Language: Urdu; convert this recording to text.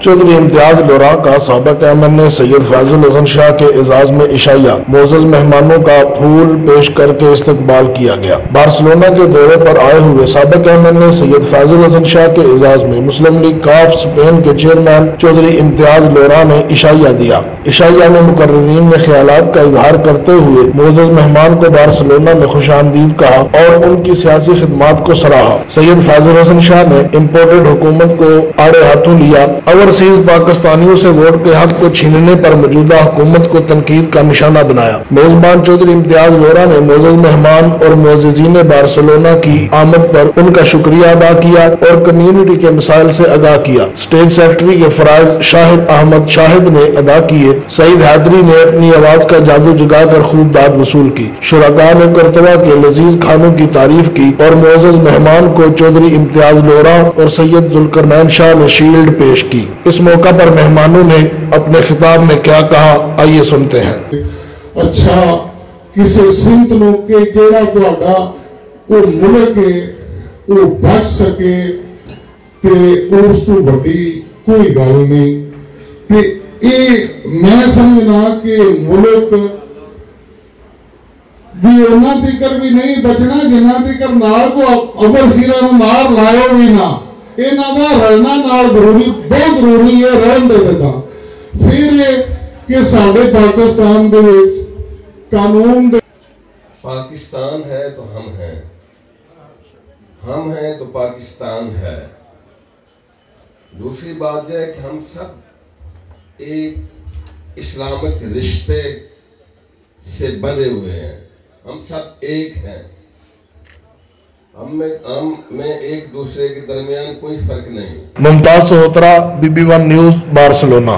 چودھری امتیاز لورا کا سابق ایم این اے سید فیض الحسن شاہ کے اعزاز میں عشائیہ معزز مہمانوں کا پھول پیش کر کے استقبال کیا گیا۔ بارسلونا کے دورے پر آئے ہوئے سابق ایم این اے سید فیض الحسن شاہ کے اعزاز میں مسلم لیگ کاف اسپین کے چیئرمین چودھری امتیاز لورا نے عشائیہ دیا۔ عشائیہ میں مقررین نے خیالات کا اظہار کرتے ہوئے معزز مہمان کو بارسلونا میں خوش آمدید کہا اور ان کی سیاسی خدمات کو سراہا۔ سید فیض الحسن شاہ نے امپورٹڈ حکومت کو آڑے ہاتھوں لیا۔ اوورسیز پاکستانیوں سے ووٹ کے حق کو چھیننے پر موجودہ حکومت کو تنقید کا نشانہ بنایا۔ میزبان چودھری امتیاز لورا نے معزز مہمان اور معززین بارسلونا کی آمد پر ان کا شکریہ ادا کیا اور کمیونٹی کے مسائل سے آگاہ کیا۔ اسٹیٹ سیکرٹری کے فرائض شاہد احمد شاہد نے ادا کیے۔ سعید حیدری نے اپنی آواز کا جادو جگا کر خوب داد وصول کی۔ شرکاء نے کرتبہ کے لذیذ کھانوں کی تعریف کی اور معزز مہمان کو چودھری امتیاز لورا اور سید ذوالقرنین شاہ نے شیلڈ پیش کی۔ اس موقع پر مہمانوں نے اپنے خطاب میں کیا کہا، آئیے سنتے ہیں۔ اچھا کسی سمت نو کہ جیڑا تہاڈا او ملک ہے او بچ سکے تے اس تو بڑی کوئی گل نہیں۔ تے اے میں سمجھنا کہ ملک بھی انہاں تکر بھی نہیں بچنا جنہاں تکر نال کو اول سیرہ نو نال لائے بھی نہ۔ انہاں دا رلنا نال ضروری بہت ضروری ہے رہن دے دیتا۔ پھر یہ کہ ساڑھے پاکستان دے قانون دے پاکستان ہے تو ہم ہیں تو پاکستان ہے۔ دوسری بات ہے کہ ہم سب ایک اسلامک رشتے سے بندھے ہوئے ہیں، ہم سب ایک ہیں، ہم میں ایک دوسرے کے درمیان کوئی فرق نہیں۔ ممتاز سہوترا، BB1 نیوز، بارسلونا۔